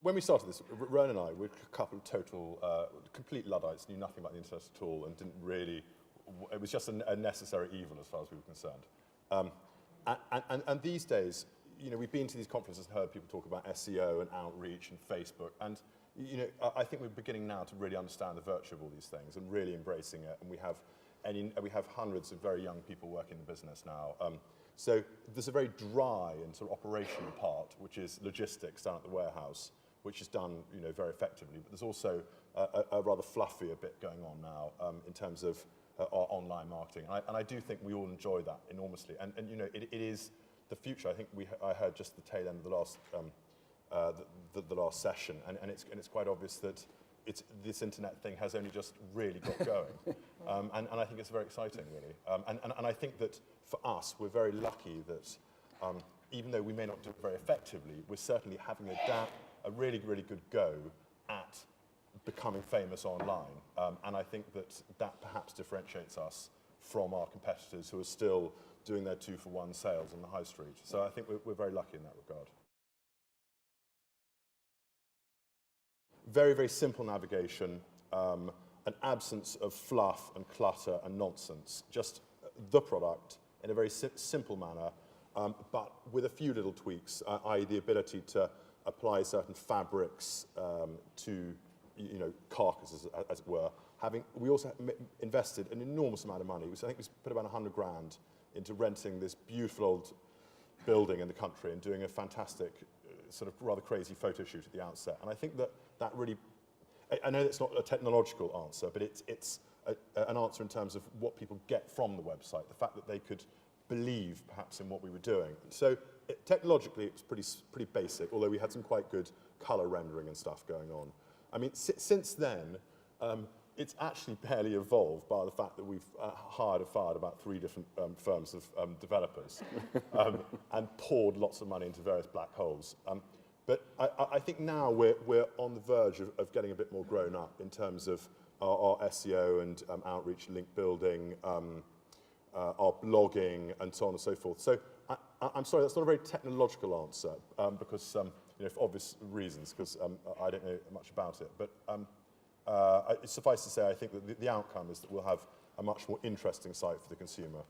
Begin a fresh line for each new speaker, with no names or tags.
when we started this, Rowan and I were a couple of total, complete Luddites, knew nothing about the internet at all, and didn't really, it was just a necessary evil as far as we were concerned. And these days, you know, we've been to these conferences and heard people talk about SEO and outreach and Facebook, and you know, I think we're beginning now to really understand the virtue of all these things and really embracing it, and we have hundreds of very young people working in the business now. So there's a very dry and sort of operational part, which is logistics down at the warehouse, which is done, you know, very effectively. But there's also a rather fluffier bit going on now in terms of our online marketing, and I do think we all enjoy that enormously. And you know, it is the future. I think I heard just the tail end of the last the last session, and it's quite obvious that this internet thing has only just really got going, and I think it's very exciting, really. And I think that for us, we're very lucky that even though we may not do it very effectively, we're certainly having a really, really good go at becoming famous online. And I think that perhaps differentiates us from our competitors who are still doing their 2-for-1 sales on the high street. So I think we're very lucky in that regard. Very, very simple navigation, an absence of fluff and clutter and nonsense, just the product in a very simple manner, but with a few little tweaks, i.e. the ability to apply certain fabrics to, you know, carcasses, as it were. We also invested an enormous amount of money. I think we put about 100 grand into renting this beautiful old building in the country and doing a fantastic, sort of rather crazy photo shoot at the outset. And I think that really, I know it's not a technological answer, but it's an answer in terms of what people get from the website, the fact that they could believe perhaps in what we were doing. So technologically it's pretty basic, although we had some quite good color rendering and stuff going on. I mean, since then, it's actually barely evolved by the fact that we've hired and fired about 3 different firms of developers and poured lots of money into various black holes. But I think now we're on the verge of getting a bit more grown up in terms of our SEO and outreach, link building, our blogging, and so on and so forth. So I'm sorry, that's not a very technological answer because, you know, for obvious reasons, because I don't know much about it. But suffice to say, I think that the outcome is that we'll have a much more interesting site for the consumer.